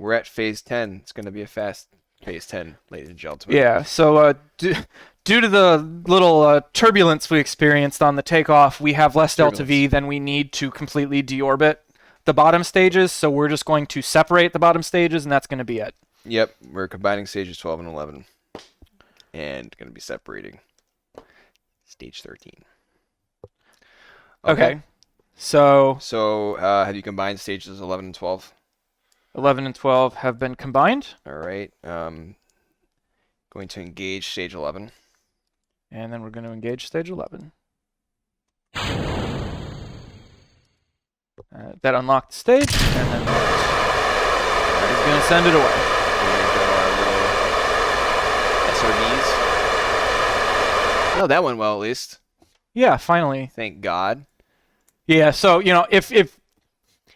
we're at phase 10. It's going to be a fast phase 10, ladies and gentlemen. Yeah, so due to the little turbulence we experienced on the takeoff, we have less delta Turbulence. V than we need to completely deorbit the bottom stages, so we're just going to separate the bottom stages, and that's going to be it. Yep, we're combining stages 12 and 11. And going to be separating stage 13. Okay. So So, have you combined stages 11 and 12? 11 and 12 have been combined, All right. Going to engage stage 11. and then we're going to engage stage 11. That unlocked the stage, and then he's going to send it away. Here go our little SRBs. Oh, that went well at least. Yeah, finally. Thank God. Yeah, so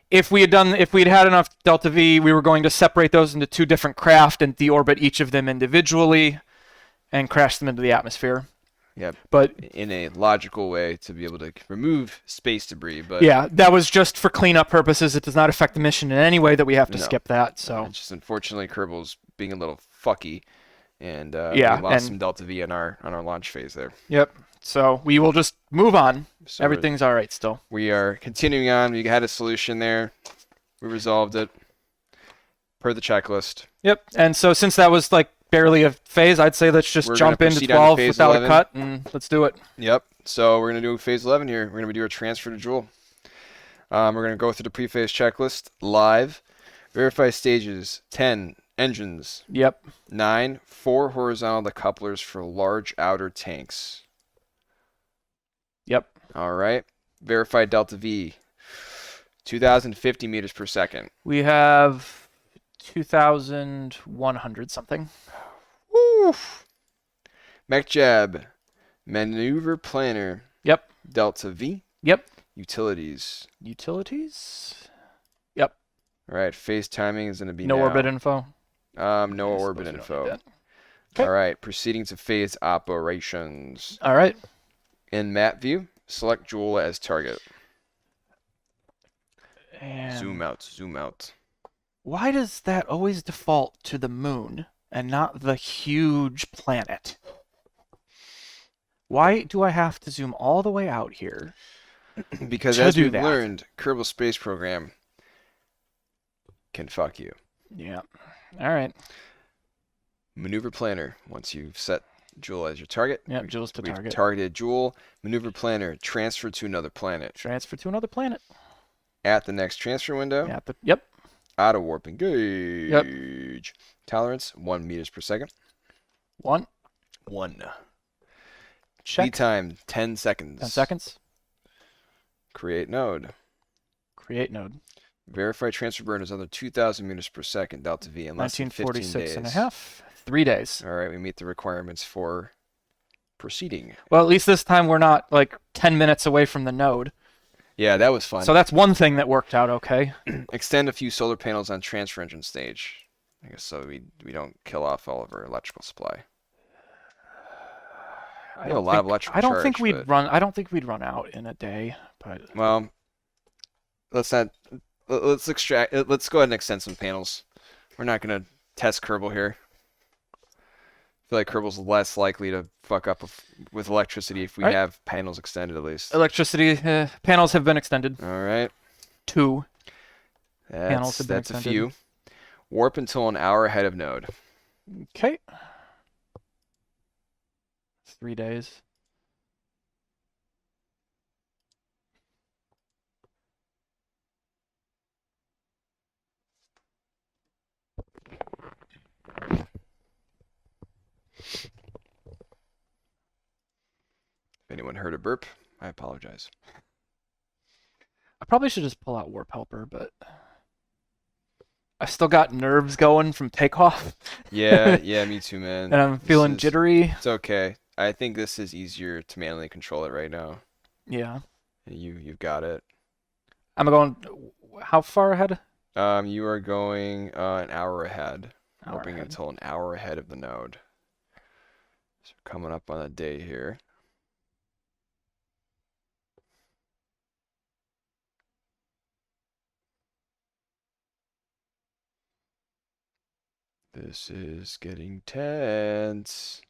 if we'd had enough delta V, we were going to separate those into two different craft and deorbit each of them individually and crash them into the atmosphere. Yep. But in a logical way to be able to remove space debris, but yeah, that was just for cleanup purposes. It does not affect the mission in any way that we have to skip that. So it's just unfortunately Kerbal's being a little fucky, and yeah, we lost some delta V on our launch phase there. Yep. So we will just move on. So everything's all right still. We are continuing on. We had a solution there. We resolved it per the checklist. Yep. And so since that was like barely a phase, I'd say let's just jump into 12 without 11. a cut, and let's do it. Yep. So we're going to do phase 11 here. We're going to do a transfer to Jool. We're going to go through the pre-phase checklist live. Verify stages 10, engines. Yep. 9, 4 horizontal decouplers for large outer tanks. Yep. All right. Verify delta V. 2,050 meters per second. We have 2,100 something. Woof. Mech jab. Maneuver planner. Yep. Delta V. Yep. Utilities. Utilities. Yep. All right. Phase timing is going to be no now. Orbit info. No orbit info. Okay. All right. Proceeding to phase operations. All right. In map view, select Jool as target. And zoom out. Zoom out. Why does that always default to the moon and not the huge planet? Why do I have to zoom all the way out here? Because as we've learned, Kerbal Space Program can fuck you. Yeah. All right. Maneuver planner. Once you've set Jool as your target. Yeah, Jool's the target. We've targeted Jool. Maneuver planner. Transfer to another planet. Transfer to another planet. At the next transfer window. Yep. Auto warp engage. Yep. Tolerance 1 meters per second. 1. Check. Lead time 10 seconds. 10 seconds. Create node. Create node. Verify transfer burn is under 2,000 meters per second delta V in less than 15 days. 1946.5. 3 days. All right, we meet the requirements for proceeding. Well, at least this time we're not like 10 minutes away from the node. Yeah, that was fun. So that's one thing that worked out okay. Extend a few solar panels on transfer engine stage. I guess so we don't kill off all of our electrical supply. We have a lot of electrical I don't charge, think we'd run. I don't think we'd run out in a day. But well, let's not. Let's extract. Let's go ahead and extend some panels. We're not gonna test Kerbal here. I feel like Kerbal's less likely to fuck up with electricity if we have panels extended at least. Electricity panels have been extended. All right. 2 panels have been extended. That's a few. Warp until an hour ahead of node. Okay. 3 days. If anyone heard a burp, I apologize. I probably should just pull out Warp Helper, but I still got nerves going from takeoff. Yeah, me too, man. And I'm feeling jittery. It's okay. I think this is easier to manually control it right now. Yeah. You've got it. I'm going. How far ahead? You are going an hour ahead. Warping until an hour ahead of the node. So coming up on a day here. This is getting tense.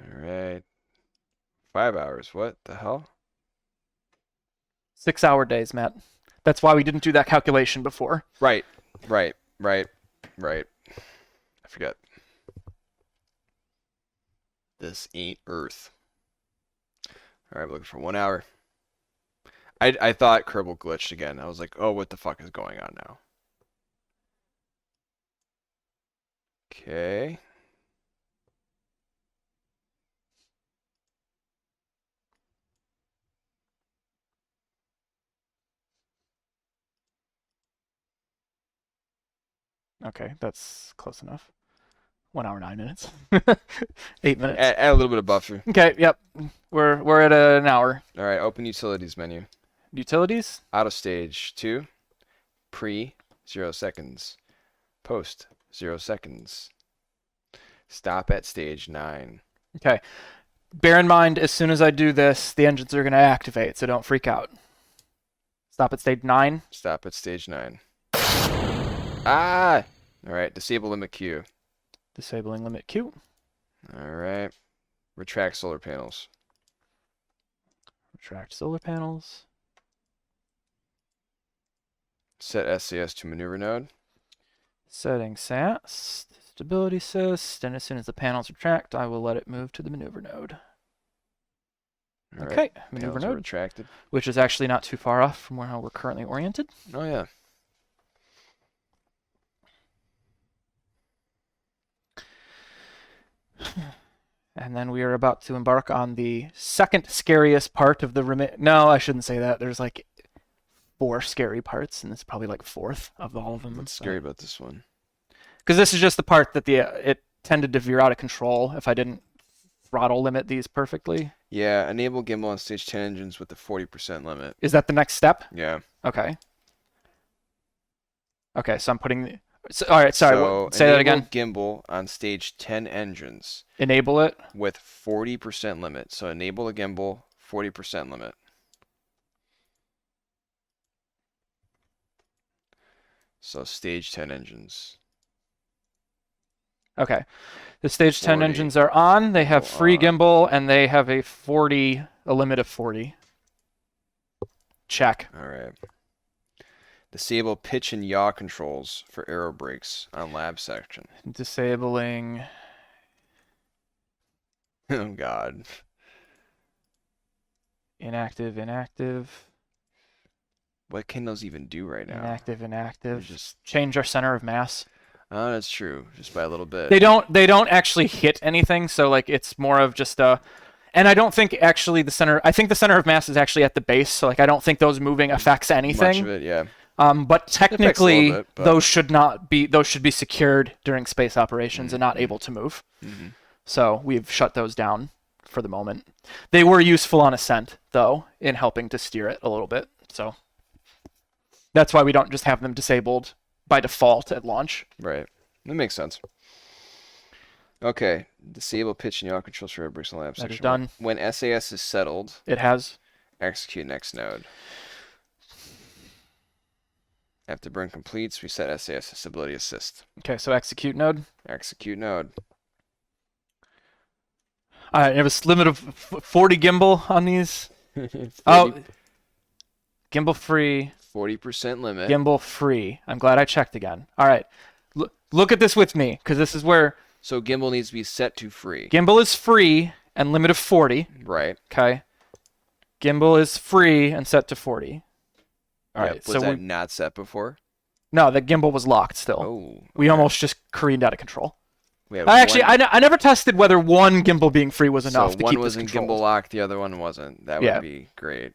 All right. 5 hours. What the hell? 6-hour days, Matt. That's why we didn't do that calculation before. Right. I forget. This ain't Earth. All right, I'm looking for 1 hour. I thought Kerbal glitched again. I was like, oh, what the fuck is going on now? Okay. Okay, that's close enough. 1 hour, 9 minutes. 8 minutes. Add a little bit of buffer. Okay, yep. We're at an hour. All right, open utilities menu. Utilities? Auto stage 2. Pre, 0 seconds. Post, 0 seconds. Stop at stage 9. Okay. Bear in mind, as soon as I do this, the engines are going to activate, so don't freak out. Stop at stage 9. Stop at stage 9. Ah! All right, disable limit Q. Disabling limit Q. All right. Retract solar panels. Retract solar panels. Set SAS to maneuver node. Setting SAS. Stability assist. And as soon as the panels retract, I will let it move to the maneuver node. All right, Okay, maneuver panels are node. retracted. Which is actually not too far off from where we're currently oriented. Oh, yeah. And then we are about to embark on the second scariest part of the No, I shouldn't say that. There's like 4 scary parts, and it's probably like 4th of all of them. What's scary about this one? Because this is just the part that it tended to veer out of control if I didn't throttle limit these perfectly. Yeah, enable gimbal on stage 10 engines with the 40% limit. Is that the next step? Yeah. Okay. Okay, so I'm putting... all right, sorry, So say that again. Gimbal on stage 10 engines Enable it. with 40% limit. So enable the gimbal, 40% limit. So stage 10 engines. Okay. The stage 10 40. engines are on. They have free on. gimbal, and they have a limit of 40. Check. All right. Disable pitch and yaw controls for aero brakes on lab section. Disabling. Oh, God. Inactive. What can those even do right now? Inactive. They're just... Change our center of mass. Oh, that's true. Just by a little bit. They don't actually hit anything, so like it's more of just a... And I don't think actually I think the center of mass is actually at the base, so like I don't think those moving affects anything. Much of it, yeah. But technically, bit, but... those should be secured during space operations and not able to move. Mm-hmm. So we've shut those down for the moment. They were useful on ascent, though, in helping to steer it a little bit. So that's why we don't just have them disabled by default at launch. Right. That makes sense. Okay. Disable pitch and yaw controls for air brakes in the lab That section. is done. When SAS is settled, It has. execute next node. After burn completes, we set SAS to stability assist. Okay, so execute node. Execute node. All right, you have a limit of 40 gimbal on these. 40, Oh, gimbal free. 40% limit. Gimbal free. I'm glad I checked again. All right, look at this with me, because this is where So gimbal needs to be set to free. gimbal is free and limit of 40. Right. Okay. Gimbal is free and set to 40. All Yeah, right. was So that not set before? no, the gimbal was locked still. Oh. We almost just careened out of control. We had Actually, one, I never tested whether one gimbal being free was enough so to one keep was this in controlled, gimbal lock, the other one wasn't. That Yeah. would be great.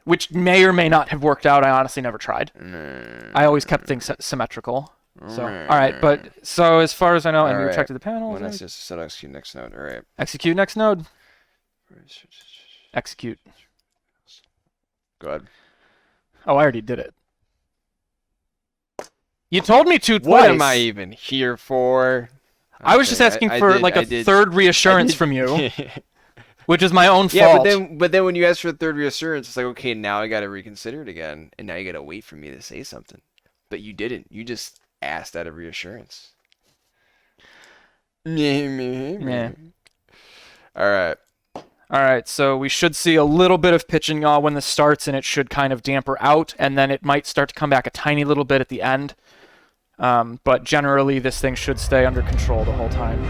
which may or may not have worked out. I honestly never tried. Mm. I always kept things symmetrical. So, all right, but so as far as I know, and we Alright. retracted the panels. When I right? just set execute next node. All right. Execute next node. Execute. Go ahead. Oh, I already did it. You told me to twice. What am I even here for? I was just Okay, asking I for did- like I a did- third I reassurance did- from you, which is my own Yeah, fault. but then when you ask for the third reassurance, it's like, okay, now I got to reconsider it again, and now you got to wait for me to say something. But you didn't. You just assed out of reassurance. Yeah. All right. All right, so we should see a little bit of pitch and yaw when this starts, and it should kind of damper out, and then it might start to come back a tiny little bit at the end. But generally, this thing should stay under control the whole time.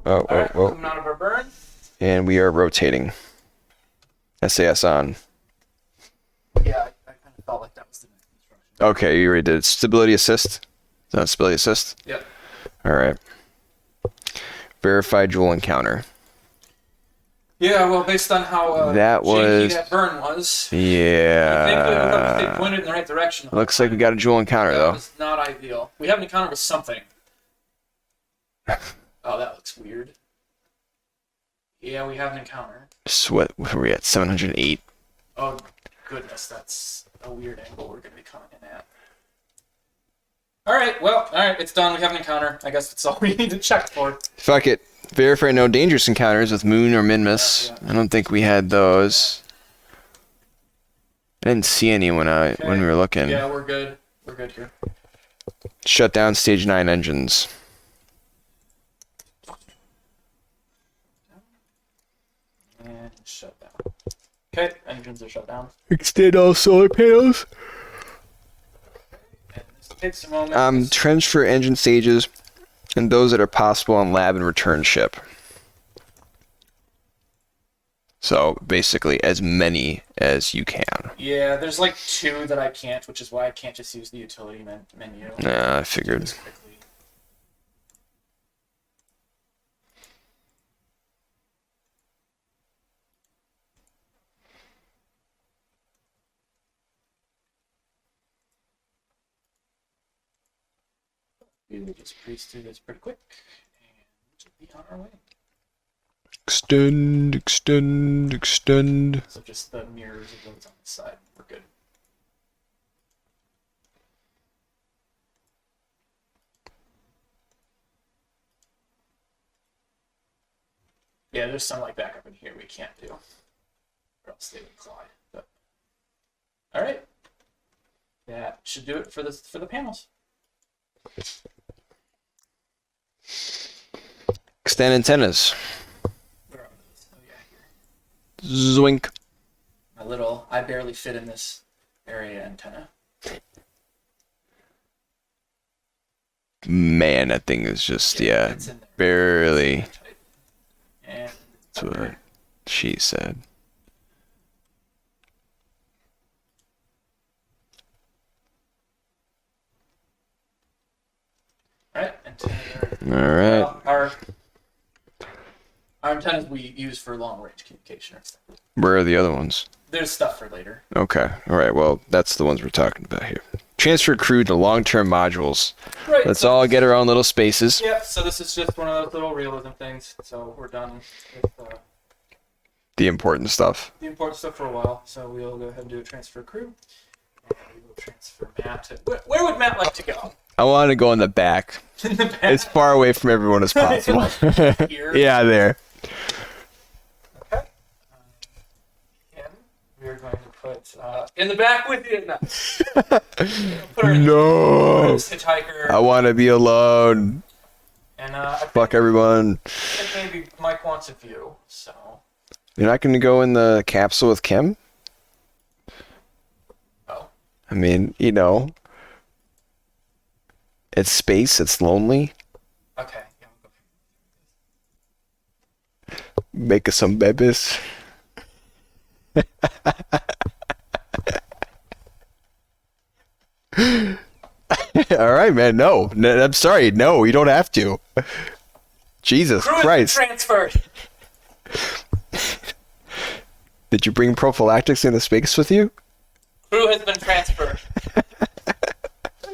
Oh, All right, oh, coming out of our burn. And we are rotating. SAS on. Yeah, I kind of felt like that was the next instruction. Okay, you already did stability assist. Is that stability assist? Yep. All right. Verify Jool encounter. Yeah, well, based on how That janky was- that burn was, thankfully it looked like they Yeah. pointed in the right direction. the whole Looks like we time. got a Jool encounter That though. was not ideal. We have an encounter with something. Oh, that looks weird. Yeah, we have an encounter. What were we at? 708. Oh, goodness, that's a weird angle we're going to be coming in at. Alright, well, alright, it's done. We have an encounter. I guess that's all we need to check for. Fuck it. Verify no dangerous encounters with Moon or Minmus. Yeah. I don't think we had those. I didn't see any when when we were looking. Yeah, we're good. We're good here. Shut down stage 9 engines. And shut down. Okay, engines are shut down. Extend all solar panels. And this takes a moment. Transfer engine stages and those that are possible on lab and return ship. So basically as many as you can. Yeah, there's like 2 that I can't, which is why I can't just use the utility menu. Nah, I figured. Just quickly. We'll just breeze through this pretty quick, and we'll be on our way. Extend, extend, extend. So just the mirrors of those on the side. We're good. Yeah, there's some like back up in here we can't do. Or else they would collide. But alright. That should do it for the panels. Extend antennas. Where are those? Oh yeah, here. Zoink. My little I barely fit in this area antenna. Man, that thing is just, yeah, It's in there. barely. And That's what she said. alright, antennas are All right. well, our antennas we use for long range communication and stuff. Where are the other ones? There's stuff for later. Okay. All right. Well, that's the ones we're talking about here. Transfer crew to long-term modules. Right. Let's so, all get our own little spaces. Yeah, so this is just one of those little realism things. So we're done with The important stuff. the important stuff for a while. So we'll go ahead and do a transfer crew. And we will transfer Matt to... Where would Matt like to go? I want to go in the back, In the back. as far away from everyone as possible. Here. Yeah, there. Okay. And we are going to put in the back with you. No. Put her in No. this hitchhiker. I want to be alone. And I Fuck everyone. think maybe Mike wants a view. So You're not going to go in the capsule with Kim? oh. I mean, you know. It's space. It's lonely. Okay. Yeah, Make us some babies. All right, man. No, I'm sorry. No, you don't have to. Jesus Crew has been Christ. transferred. Did you bring prophylactics into space with you? Crew has been transferred.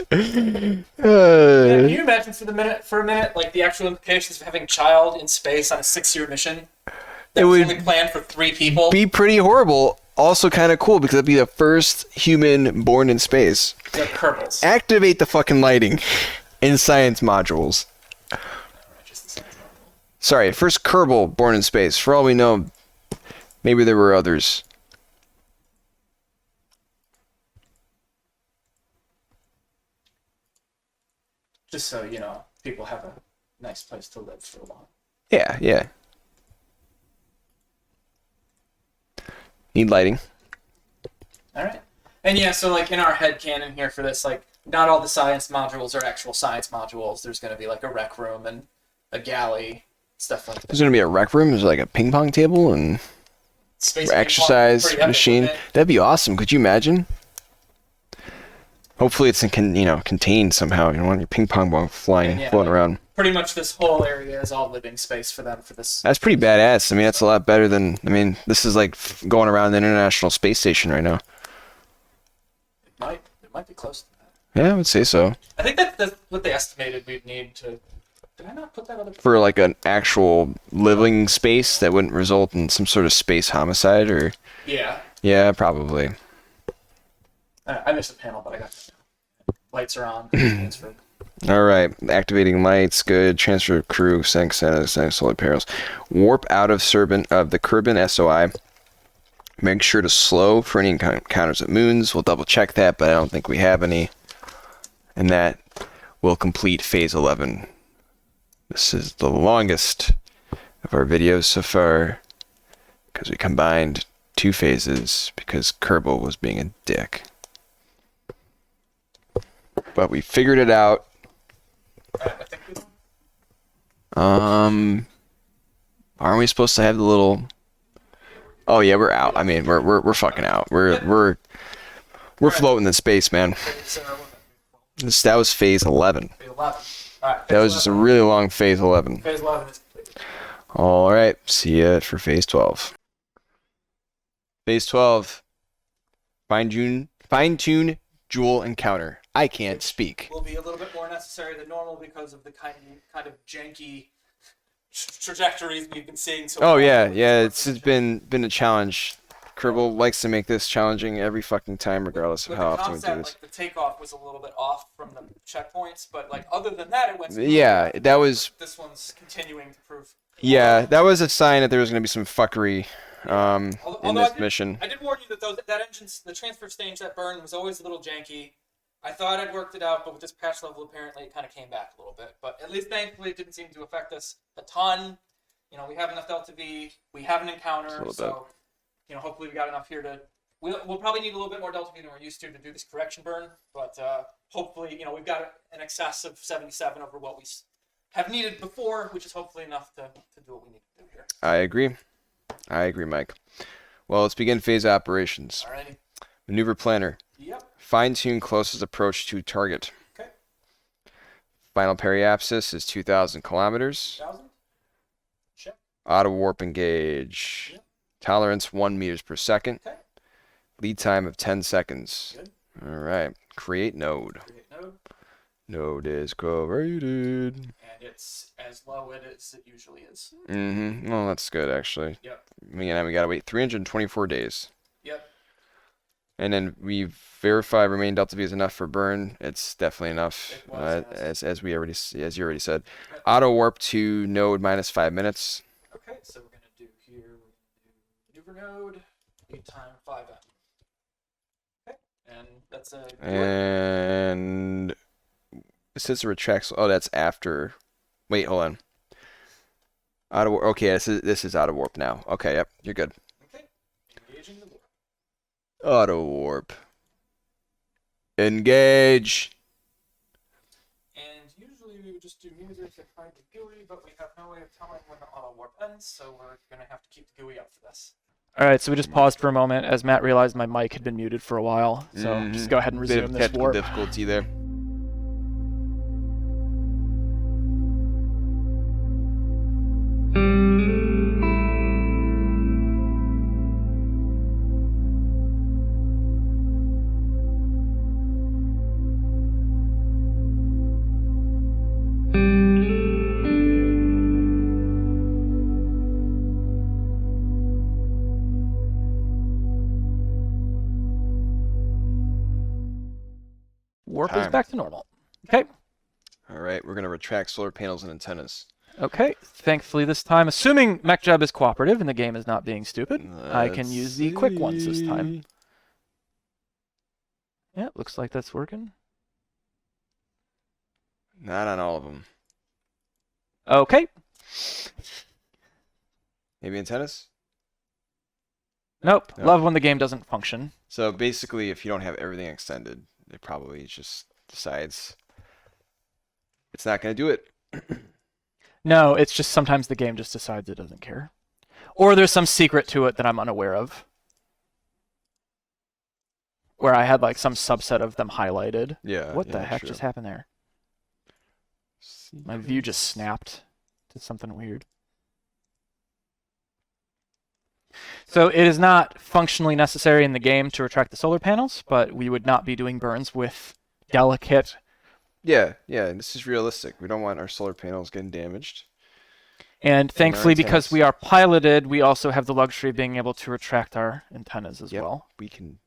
Yeah, Uh, can you imagine for a minute, like the actual implications of having a child in space on a 6-year mission that It was would only planned for 3 people? be pretty horrible. Also kind of cool because it'd be the first human born in space. They're Kerbals. Activate the fucking lighting in science modules. Sorry, first Kerbal born in space. For all we know, maybe there were others. Just so, you know, people have a nice place to live for a while. Yeah, yeah. Need lighting. All right. And yeah, so like in our headcanon here for this, like not all the science modules are actual science modules. There's going to be like a rec room and a galley, stuff like There's that. gonna be a rec room. There's like a ping pong table and Space ping pong, exercise pretty epic, machine. wouldn't it? That'd be awesome. Could you imagine? Hopefully, it's contained somehow. You don't want your ping pong ball flying, Yeah, floating like, around. Pretty much this whole area is all living space for them for this. That's pretty badass. I mean, that's a lot better than. I mean, this is like going around the International Space Station right now. It might be close to that. Yeah, I would say so. I think that's what they estimated we'd need to. Did I not put that other? For like an actual living space that wouldn't result in some sort of space homicide, or Yeah. yeah, probably. I missed a panel, but I got that now. Lights are on. Transfer. All right, activating lights, good. Transfer of crew, sync solar panels. Warp out of the Kerbin SOI. Make sure to slow for any encounters at moons. We'll double check that, but I don't think we have any. And that will complete phase 11. This is the longest of our videos so far because we combined 2 phases because Kerbal was being a dick. But we figured it out. I think we. Aren't we supposed to have the little? Oh yeah, we're out. I mean, we're fucking out. We're floating in space, man. That was phase 11. Phase 11. All right. That was just a really long phase 11. Phase 11 is complete. All right, see ya for phase 12. Phase 12. Fine tune Jool encounter. I can't speak. Will be a little bit more necessary than normal because of the kind of janky trajectories we've been seeing. So Oh far. yeah, it's been a challenge. Kerbal likes to make this challenging every fucking time, regardless of With how the often we do concept, this. like the takeoff was a little bit off from the checkpoints, but like other than that, it went. smoothly. Yeah, that was. This one's continuing to prove. Yeah, that was a sign that there was gonna be some fuckery in Although this mission. I did warn you that that engine, the transfer stage that burned was always a little janky. I thought I'd worked it out, but with this patch level, apparently it kind of came back a little bit. But at least thankfully, it didn't seem to affect us a ton. You know, we have enough Delta V. We have an encounter, so you know, hopefully we got enough here to. We'll probably need a little bit more Delta V than we're used to do this correction burn, but hopefully, you know, we've got an excess of 77 over what we have needed before, which is hopefully enough to do what we need to do here. I agree, Mike. Well, let's begin phase operations. Alrighty. Maneuver planner. Yep. Fine-tune closest approach to target. Okay. Final periapsis is 2,000 kilometers. 1,000. Check. Auto warp engage. Yep. Tolerance 1 meters per second. Okay. Lead time of 10 seconds. Good. All right. Create node. Create node. Node is created. And it's as low as it usually is. Mm-hmm. Well, that's good, actually. Yep. We gotta wait 324 days. Yep. And then we verify remain delta V is enough for burn. It's definitely enough, It was, yes. as you already said. Auto warp to node minus 5 minutes. Okay, so we're gonna do here. We're gonna do maneuver node. Lead time 5M. Okay, and that's a. And it says it retracts. Oh, that's after. Wait, hold on. Auto warp. Okay, this is auto warp now. Okay, yep, you're good. Okay, engaging the warp. Auto warp. Engage. And just do music and find the GUI, but we have no way of telling when the auto warp ends, so we're going to have to keep the GUI up for this. Alright, so we just paused for a moment as Matt realized my mic had been muted for a while, so just go ahead and resume this technical warp. difficulty there. Warp is back to normal. Okay. All right, we're gonna retract solar panels and antennas. Okay. Thankfully this time, assuming MechJab is cooperative and the game is not being stupid, I can use the quick ones this time. Yeah, looks like that's working. Not on all of them. Okay. Maybe antennas? Nope. No. Love when the game doesn't function. So basically, if you don't have everything extended, it probably just decides it's not going to do it. No, it's just sometimes the game just decides it doesn't care. Or there's some secret to it that I'm unaware of. Where I had like some subset of them highlighted. Yeah. What the yeah, heck true. just happened there? My view just snapped to something weird. So it is not functionally necessary in the game to retract the solar panels, but we would not be doing burns with delicate. Yeah, this is realistic. We don't want our solar panels getting damaged. And thankfully, because antennas. we are piloted, we also have the luxury of being able to retract our antennas as Yep. well. We can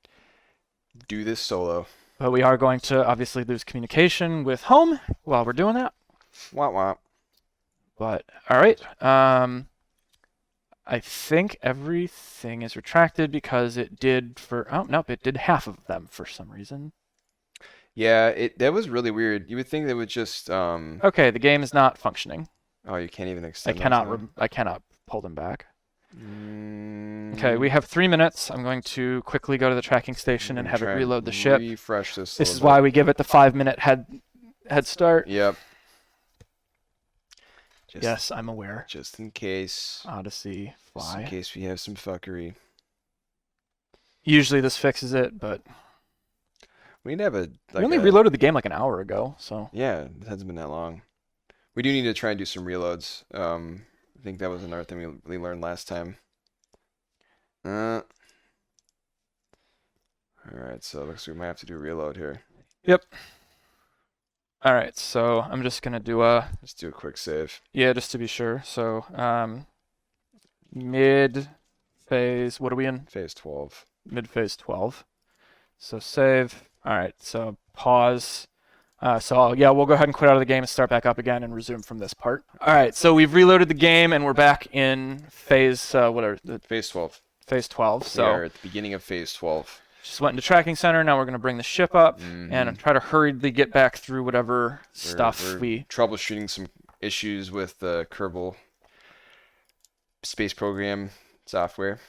do this solo. But we are going to obviously lose communication with home while we're doing that. Womp womp. But, alright. I think everything is retracted because it did for... Oh, nope, it did half of them for some reason. Yeah, that was really weird. You would think they would just Okay, the game is not functioning. Oh, you can't even I extend cannot pull them back. Mm, Okay, we have 3 minutes. I'm going to quickly go to the tracking station and have it try reload the ship. Refresh this. This is why we give it the 5-minute head start. Yep. Yes, I'm aware. Just in case. Odyssey, Just fly. in case we have some fuckery. Usually this fixes it, but We need to have a. we only reloaded the game like an hour ago, so. Yeah, it hasn't been that long. We do need to try and do some reloads. I think that was another thing we learned last time. Alright, so it looks like we might have to do a reload here. Yep. Alright, so I'm just gonna do a... Let's do a quick save. Yeah, just to be sure. So, mid-phase, what are we in? Phase 12. Mid-phase 12. So save. Alright, so pause. Yeah, we'll go ahead and quit out of the game and start back up again and resume from this part. Alright, so we've reloaded the game and we're back in phase, Phase 12. phase 12. We So are at the beginning of phase 12. just went into tracking center. Now we're going to bring the ship up and try to hurriedly get back through whatever stuff we're troubleshooting some issues with the Kerbal space program software.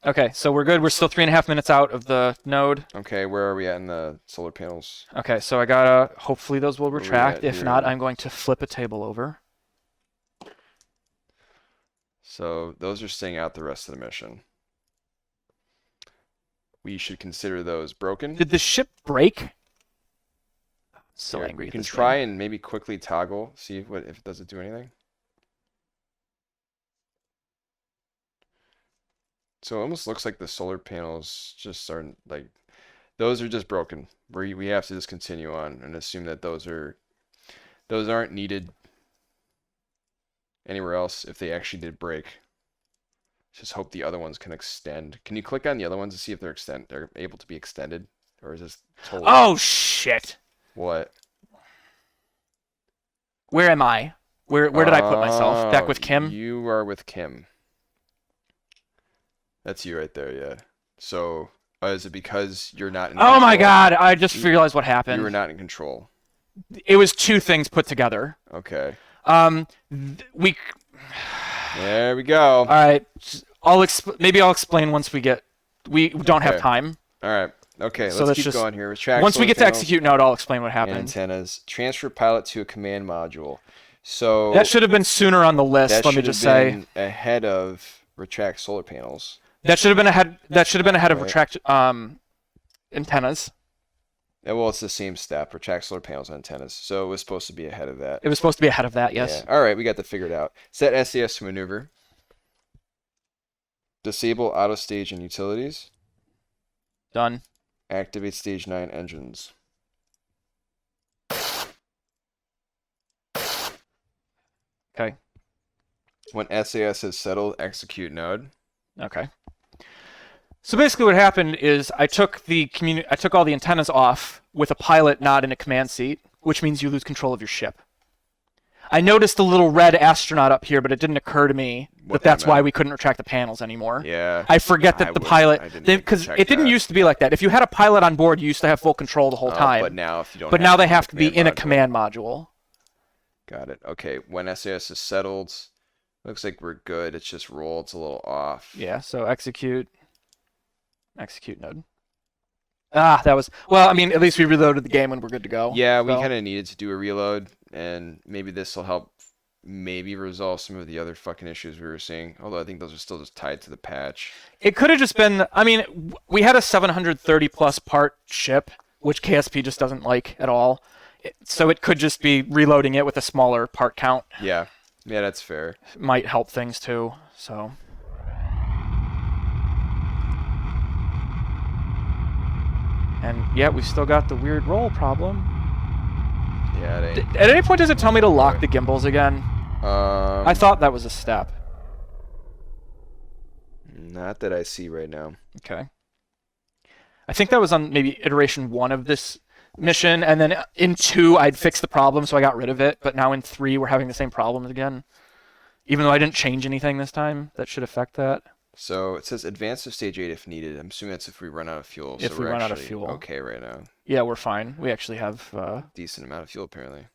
Okay, so we're good. We're still 3.5 minutes out of the node. Okay, where are we at in the solar panels? Okay, so I gotta, hopefully those will Where are we retract. at If here? not, I'm going to flip a table over. So those are staying out the rest of the mission. We should consider those broken. Did the ship break? So Here, angry you at can this try game. and maybe quickly toggle, see if it does it do anything. So it almost looks like the solar panels just are like, those are just broken. We have to just continue on and assume that those aren't needed anywhere else if they actually did break. Just hope the other ones can extend. Can you click on the other ones to see if they're able to be extended, or is this totally? Oh shit! What? Where am I? Where did I put myself? Back with Kim? You are with Kim. That's you right there, yeah. So, is it because you're not in Oh my control? god! I just realized what happened. You were not in control. It was two things put together. Okay. We. There we go. All right. Maybe I'll explain once we get. We don't have Okay. time. All right. Okay, So let's let's keep just- going here. Retract Once we solar get to panels execute node, I'll explain what and happened. antennas. Transfer pilot to a command module. So That should have been sooner on the list. that Let me should just have say been ahead of retract solar panels. that should have been ahead. That should have been ahead of Right. retract antennas. Well, it's the same step. Retract solar panels and antennas. So it was supposed to be ahead of that. It was supposed to be ahead of that. Yes. Yeah. All right, we got that figured out. Set SAS to maneuver. Disable auto stage and utilities. Done. Activate stage 9 engines. Okay. When SAS is settled, execute node. Okay. So basically, what happened is I took all the antennas off with a pilot not in a command seat, which means you lose control of your ship. I noticed a little red astronaut up here, but it didn't occur to me What that that's that why meant. we couldn't retract the panels anymore. Yeah. I forget that I the wouldn't- pilot, I didn't even because check it didn't that. used to be like that. If you had a pilot on board, you used to have full control the whole time. But now if you don't But have now it they in have the to be in a module. command module. Got it. Okay, when SAS is settled, looks like we're good. It's just roll. It's a little off. Yeah, so execute node. Ah, that was, well, I mean, at least we reloaded the game when we're good to go. Yeah, we So- kind of needed to do a reload, and maybe this will help maybe resolve some of the other fucking issues we were seeing. Although I think those are still just tied to the patch. It could have just been, I mean, we had a 730 plus part ship, which KSP just doesn't like at all. So it could just be reloading it with a smaller part count. Yeah, that's fair. Might help things too. So. And yeah, we still got the weird roll problem. Yeah, it ain't. At any point, does it tell me to lock the gimbals again? I thought that was a step. Not that I see right now. Okay. I think that was on maybe iteration 1 of this mission, and then in 2 I'd fixed the problem, so I got rid of it. But now in 3 we're having the same problems again. Even though I didn't change anything this time, that should affect that. So it says advance to stage 8 if needed. I'm assuming that's if we run out of fuel. If so we we're run out of actually fuel. okay right now. Yeah, we're fine. We actually have. Decent amount of fuel apparently.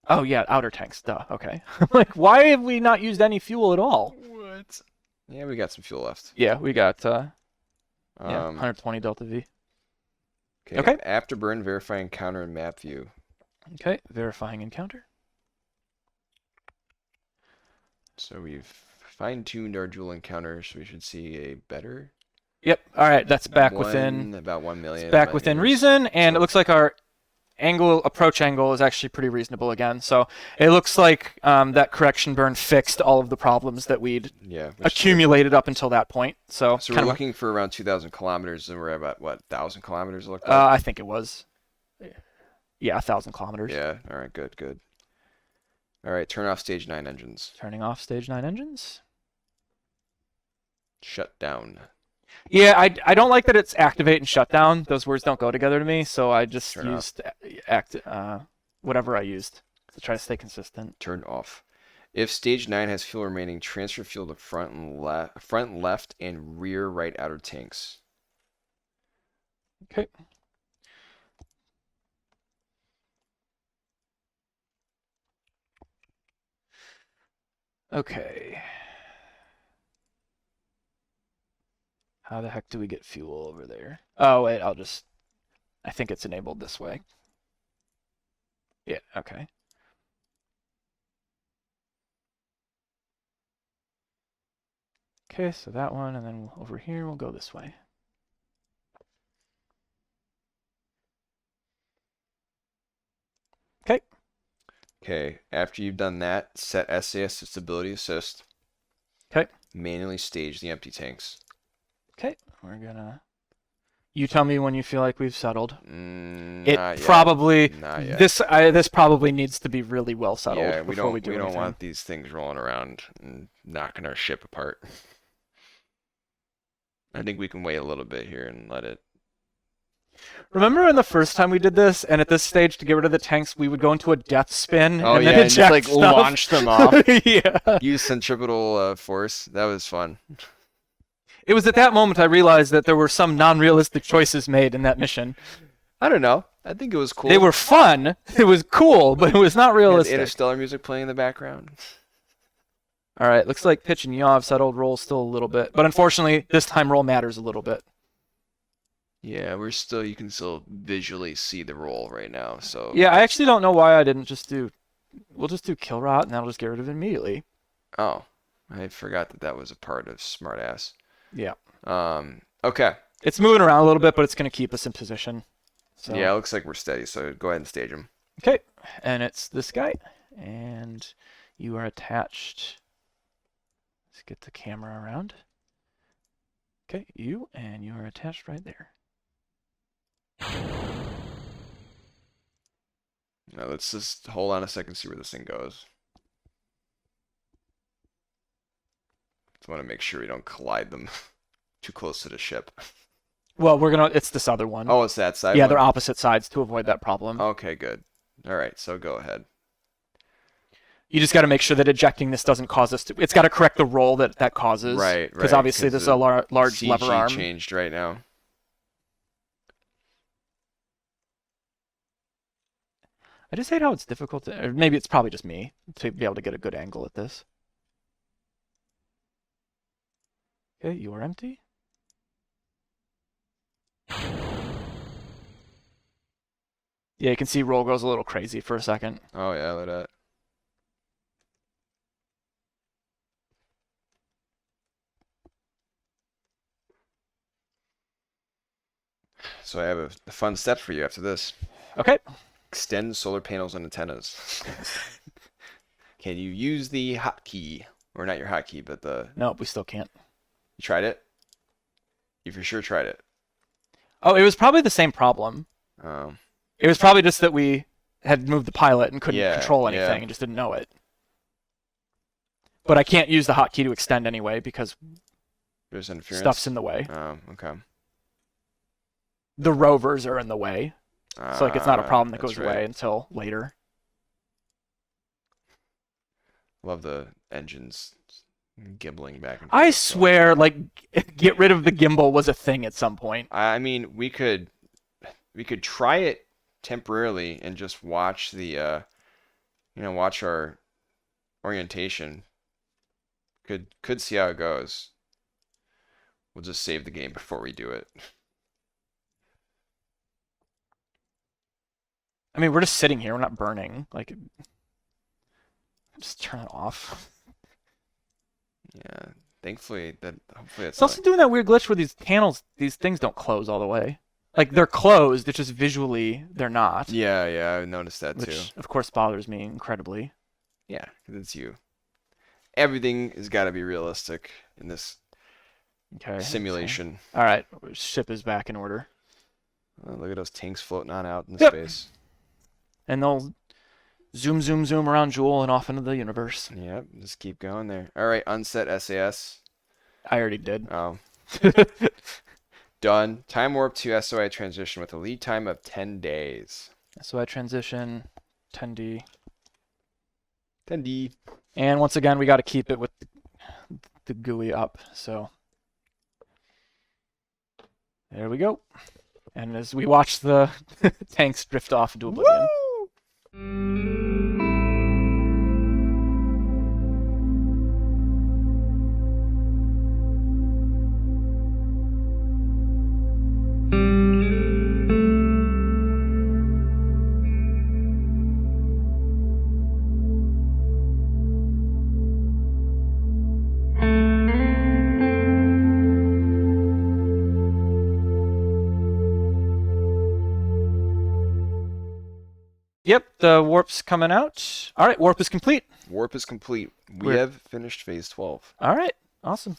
Oh yeah, outer tanks. Duh. Okay. Like, why have we not used any fuel at all? What? Yeah, we got some fuel left. Yeah, we got. Yeah, Um, 120 delta V. okay. Okay. Afterburn verifying counter and map view. Okay, verifying encounter. So we've fine-tuned our Jool encounters. We should see a better Yep. All right, that's back within. about 1 million. Back light within years. reason, and So- it looks like our approach angle is actually pretty reasonable again. So it looks like that correction burn fixed all of the problems that we'd Yeah. which is accumulated up until that point. So, good. So we're kind of, looking for around 2,000 kilometers, and we're at about what 1,000 kilometers. It looked like. I think it was, yeah, 1,000 kilometers. Yeah. All right. Good. Good. All right. Turn off stage 9 engines. Turning off stage 9 engines. Shut down. Yeah, I don't like that it's activate and shut down. Those words don't go together to me, so I just Turn off. used whatever I used to try to stay consistent. Turn off. If stage 9 has fuel remaining, transfer fuel to front left and rear right outer tanks. Okay. Okay. How the heck do we get fuel over there? Oh, wait, I think it's enabled this way. Yeah, okay. Okay, so that one, and then over here we'll go this way. Okay. Okay, after you've done that, set SAS to stability assist. Okay. Manually stage the empty tanks. Okay, we're gonna. You tell me when you feel like we've settled. Not It yet. probably Not yet. this probably needs to be really well settled Yeah, we before don't we do don't anything. want these things rolling around and knocking our ship apart. I think we can wait a little bit here and let it. Remember when the first time we did this, and at this stage, to get rid of the tanks, we would go into a death spin Oh and yeah, then and just eject like stuff? launch them off. Yeah. Use centripetal force. That was fun. It was at that moment I realized that there were some non-realistic choices made in that mission. I don't know. I think it was cool. They were fun. It was cool, but it was not Had realistic. interstellar music playing in the background. All right, looks like pitch and yaw have settled. Roll still a little bit, but unfortunately, this time roll matters a little bit. Yeah, you can still visually see the roll right now. So Yeah, I actually don't know why I didn't just do. We'll just do kill rot, and that'll just get rid of it immediately. oh, I forgot that was a part of smartass. Yeah. Okay. It's moving around a little bit, but it's going to keep us in position. So. Yeah, it looks like we're steady. So go ahead and stage him. Okay, and it's this guy, and you are attached. Let's get the camera around. Okay, you are attached right there. Now let's just hold on a second, see where this thing goes. Just want to make sure we don't collide them too close to the ship. Well, it's this other one. Oh, it's that side. Yeah, one? they're opposite sides to avoid that problem. Okay, good. All right, so go ahead. You just got to make sure that ejecting this doesn't cause us to. It's got to correct the roll that causes. Right. Because obviously this is a large CG lever arm. changed right now. I just hate how it's difficult to. Or maybe it's probably just me to be able to get a good angle at this. Okay, you are empty. Yeah, you can see roll goes a little crazy for a second. Oh yeah, look at that. So I have a fun step for you after this. Okay. Extend solar panels and antennas. Can you use the hotkey? Or not your hotkey, but the... No, we still can't. You tried it? You for sure tried it. Oh, it was probably the same problem. It was probably just that we had moved the pilot and couldn't control anything and just didn't know it. But I can't use the hotkey to extend anyway because there's interference. Stuff's in the way. Okay. The rovers are in the way. So like it's not a problem that goes away until later. Love the engines gimbling back and forth. I swear, like, get rid of the gimbal was a thing at some point. I mean, we could try it temporarily and just watch the watch our orientation. Could see how it goes. We'll just save the game before we do it. I mean, we're just sitting here. We're not burning. Like, just turn it off. Yeah. Hopefully it's also doing that weird glitch where these things don't close all the way. Like, they're closed, it's just visually they're not. Yeah, I noticed that too. Which, of course, bothers me incredibly. Yeah, because it's you. Everything has got to be realistic in this simulation. All right, ship is back in order. Oh, look at those tanks floating on out in space. And they'll zoom around Jool and off into the universe. Yep, just keep going there. All right, unset SAS. I already did. Oh. Done. Time warp to SOI transition with a lead time of 10 days. SOI transition, 10D. 10D. And once again, we got to keep it with the GUI up. So there we go. And as we watch the tanks drift off into oblivion. Woo! Yep, the warp's coming out. All right, warp is complete. Warp is complete. We have finished phase 12. All right, awesome.